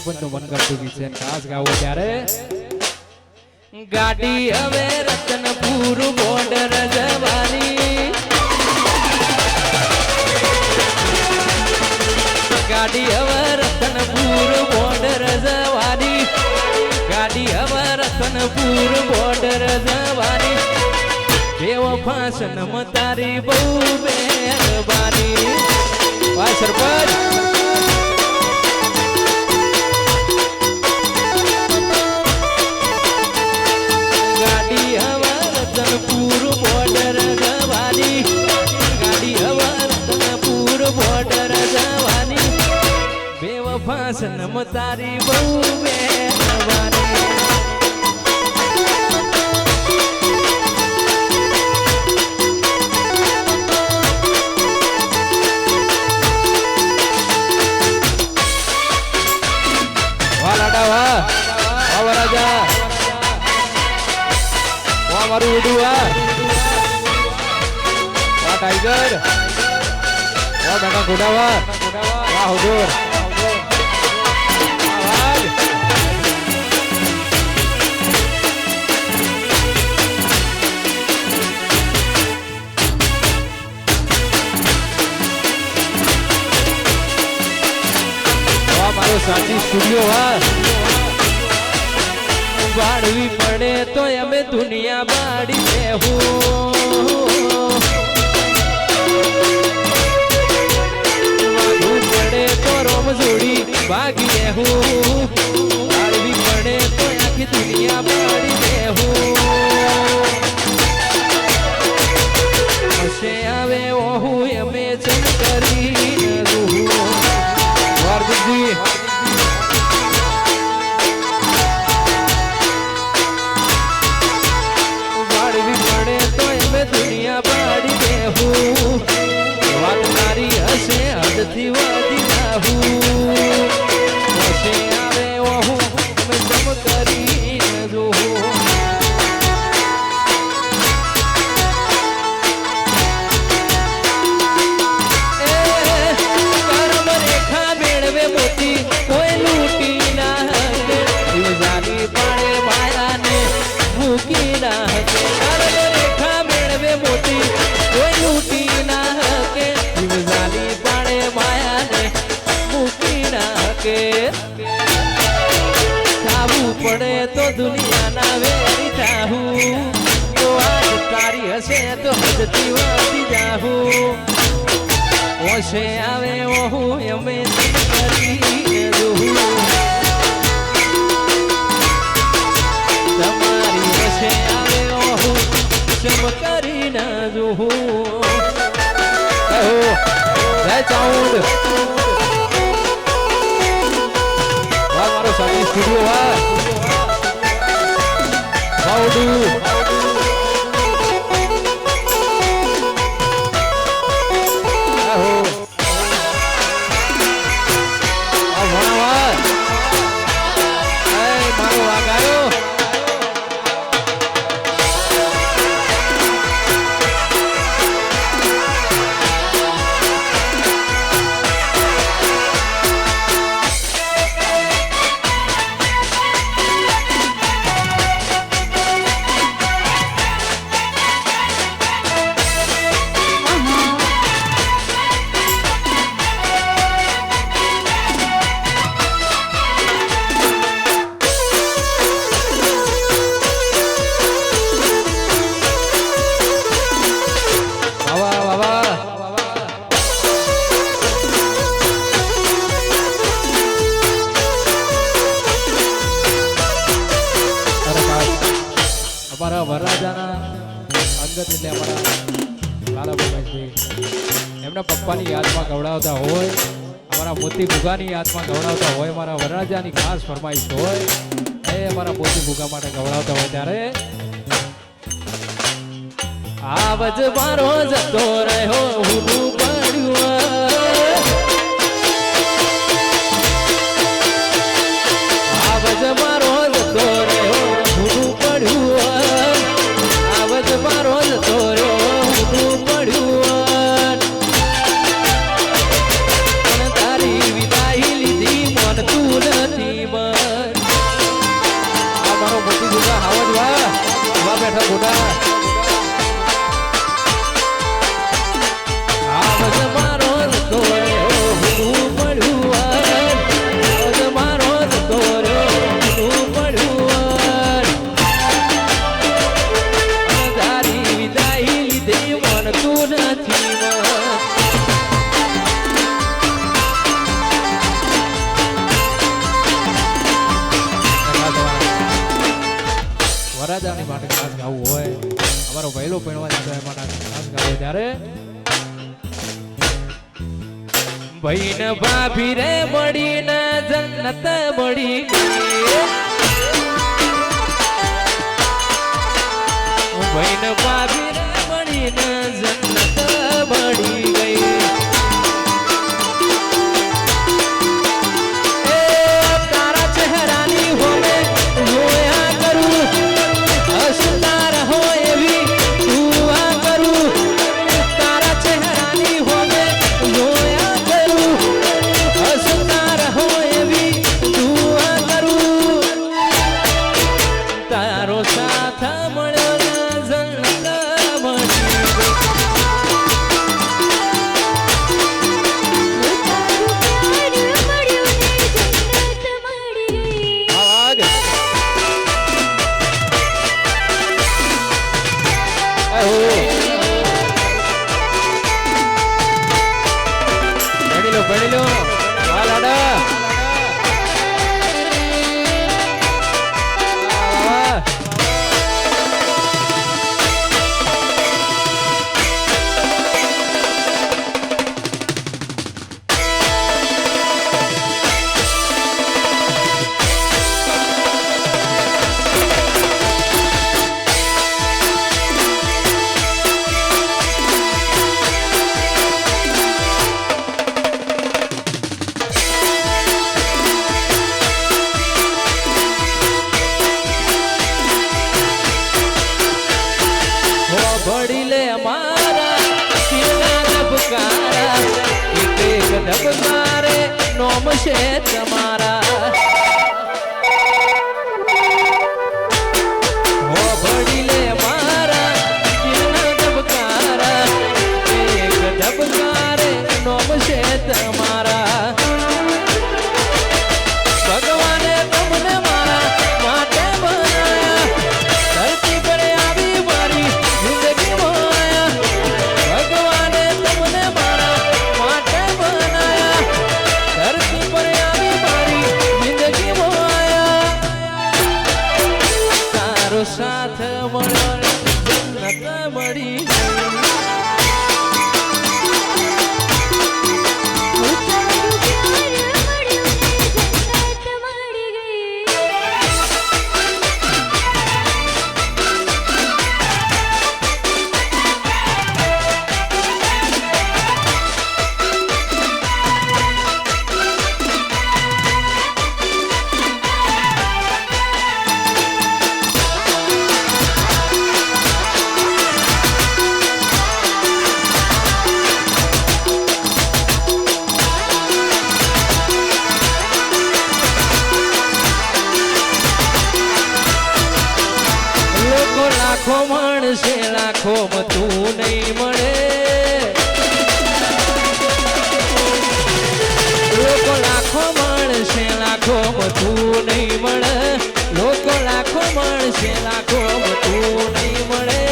સરપંચ નું મન કરતું ગીત છે ખાસ ગાવો ત્યારે ગાડી હવે રતનપુર બોર્ડર જવાની ગાડી હવે રતનપુર બોર્ડર જવાની ગાડી હવે રતનપુર બોર્ડર જવાની દેવ ફાસન તારી બહુ મહેરબાની વાહ સરપંચ ગાડી હવે રતનપુર બોર્ડર જવાની ગાડી હવે રતનપુર બોર્ડર જવાની દેવ ફાસન તારી બહુ મહેરબાની મારું ઉડું વાહ ટાઈગર વાહ બેટા ઘોડાવા વાહ હુજુર વાહ મારો સાચી સ્ટુડિયો વાહ વાળવી પડે તો અમે દુનિયા બાળી દેવું વાળવું પડે તો રોમ જોડી ભાગી દેવું વાળવી પડે તો આખી દુનિયા બાળી દેવું હશે આવે ઓહું અમે ચમ કરી વારજી દુનિયા પાડી દેવું વાત તારી હશે હદથી વધી જાવું હશે આવે ઓહું અમે જમ કરીને જોવું કર્મ રેખા મેળવે મોતી કોઈ લૂંટી ના હકે જાની પાડે માયાને મૂકી ના હકે મોતી કોઈ લૂંટી ના હકે જીવજાલી પાડે માયાને મૂકી ના હકે થાવું પડે તો દુનિયાના વેરી થાવું તો આજ તારી હશે તો હદથી વધી જાહું ઓશે આવે ઓહું અમે કરી જોવું તમારી હશે આવે ઓહું ચમ કરી ના જોવું જય ચાઉંડ વાહ મારો સાથી સ્ટુડિયો વાહ બાઉડું અમારા વરરાજાના અંગત એટલે અમારા લાલાભાઈ એમના પપ્પાની યાદમાં ગવડાવતા હોય અમારા મોતી ભૂગાની યાદમાં ગવડાવતા હોય મારા વરરાજાની ખાસ ફરમાઈશ હોય એ અમારા મોતી ભૂગા માટે ગવડાવતા હોય ત્યારે આવજ મારો જતો રહ્યો હું પડ્યું આવજ મારો જતો રહ્યો હું પડ્યું આવજ મારો જતો રહ્યો હું પડ્યું તારી વિદાય લીધી મન તું નથી મળતું નથી વરાજાની માટે ખાસ ગાવું હોય અમારો વહેલો પીણવા જતો માટે ખાસ ગાવું ત્યારે બહેન ભાભી રે મળીને જન્નત મળી ગઈ બહેન ભાભી રે મળીને જન્નત મળી ગઈ એ તારા ચહેરાની હોમે જોયા કરું હસતા રહો એવી દુઆ કરું તારા ચહેરાની હોમે જોયા કરું હસતા રહો એવી દુઆ કરું તારો સાથ મળ્યો પડેલો લાડા ભડીલે મારા કેના ધબકારા એક એક ધબકારે નોમ છે તમારા હો ભડીલે મારા કેના ધબકારા એક ધબકારે નોમ છે તમારા ભગવાને તમને મારા માટે બનાયા ધરતી પર આવી મારી ભગવાને તમને મારા માટે બનાયા ધરતી પર આવી મારી જિંદગીમાં આયા તારો સાથ મળ્યો જન્નત મળી લાખો માણસે લાખો તું નહીં મળે લોકો લાખો માણસે લાખો તું નહીં મળે લોકો લાખો માણસે લાખો તું નહીં મળે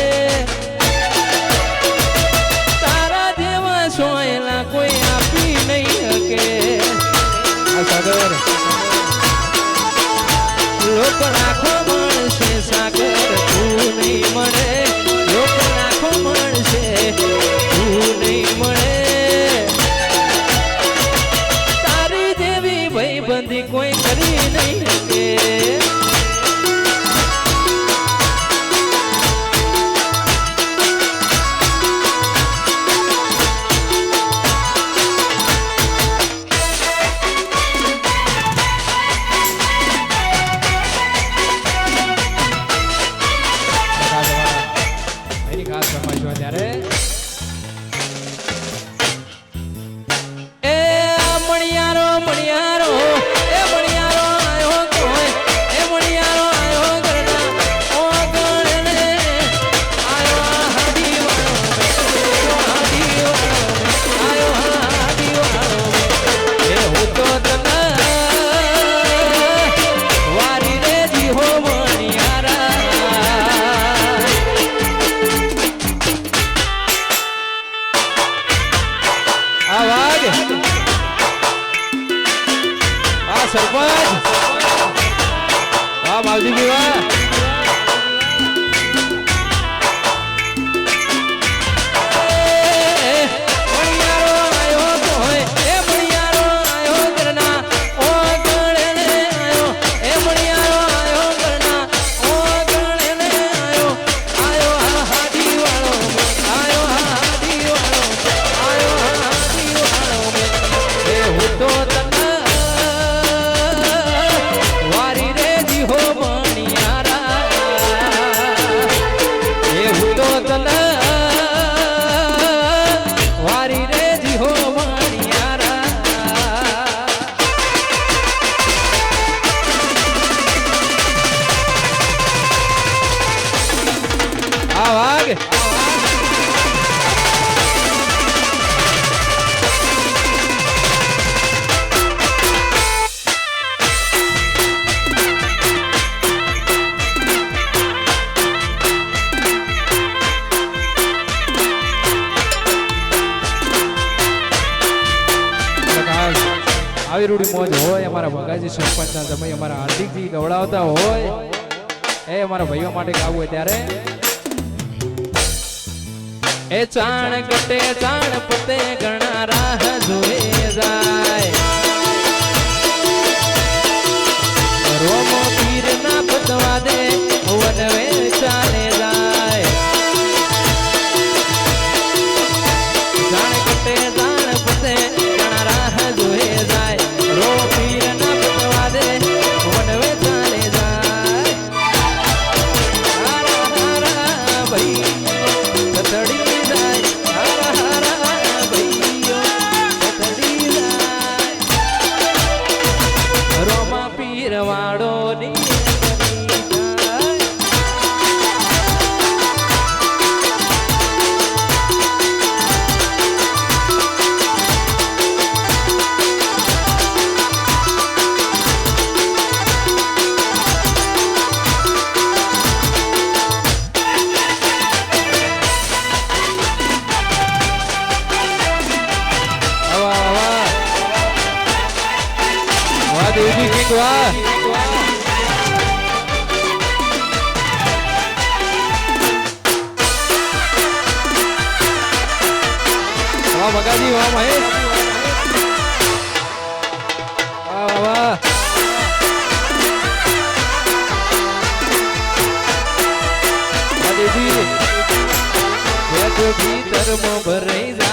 તારા જેવા સોયલા કોઈ આપી નહીં શકે લોકો લાખો માણસે સાગર તું નહીં મળે લોકો લાખો માણસે તું નહીં મળે તારી જેવી ભાઈબંધી કોઈ કરી નહીં શકે વાહ સરપંચ વાહ બાવજીભાઈ વાહ આવી રૂડી મોજ હોય અમારા ભગાજી સરપંચના સમય અમારા હાર્દિકજી ગવડાવતા હોય એ અમારા ભાઈઓ માટે ગાવું હોય ત્યારે એ ચાણ કટે ચાણ પતે ઘણા રાહ જોઈ જાય રોમો પીર ના પતવા દે વનવે ચાલે જાય ચાણ કટે ચાણ પતે ઘણા રાહ જોઈ જાય રો પીર ના પતવા દે વનવે ચાલે જાય હારા હારા ભાઈ સતડી વાડો દેવજી કિંગ વાહ વાહ ભગાજી વાહ મહેશ વાહ વાહ દેવજી ભીતરમાં ભરાઈ જાય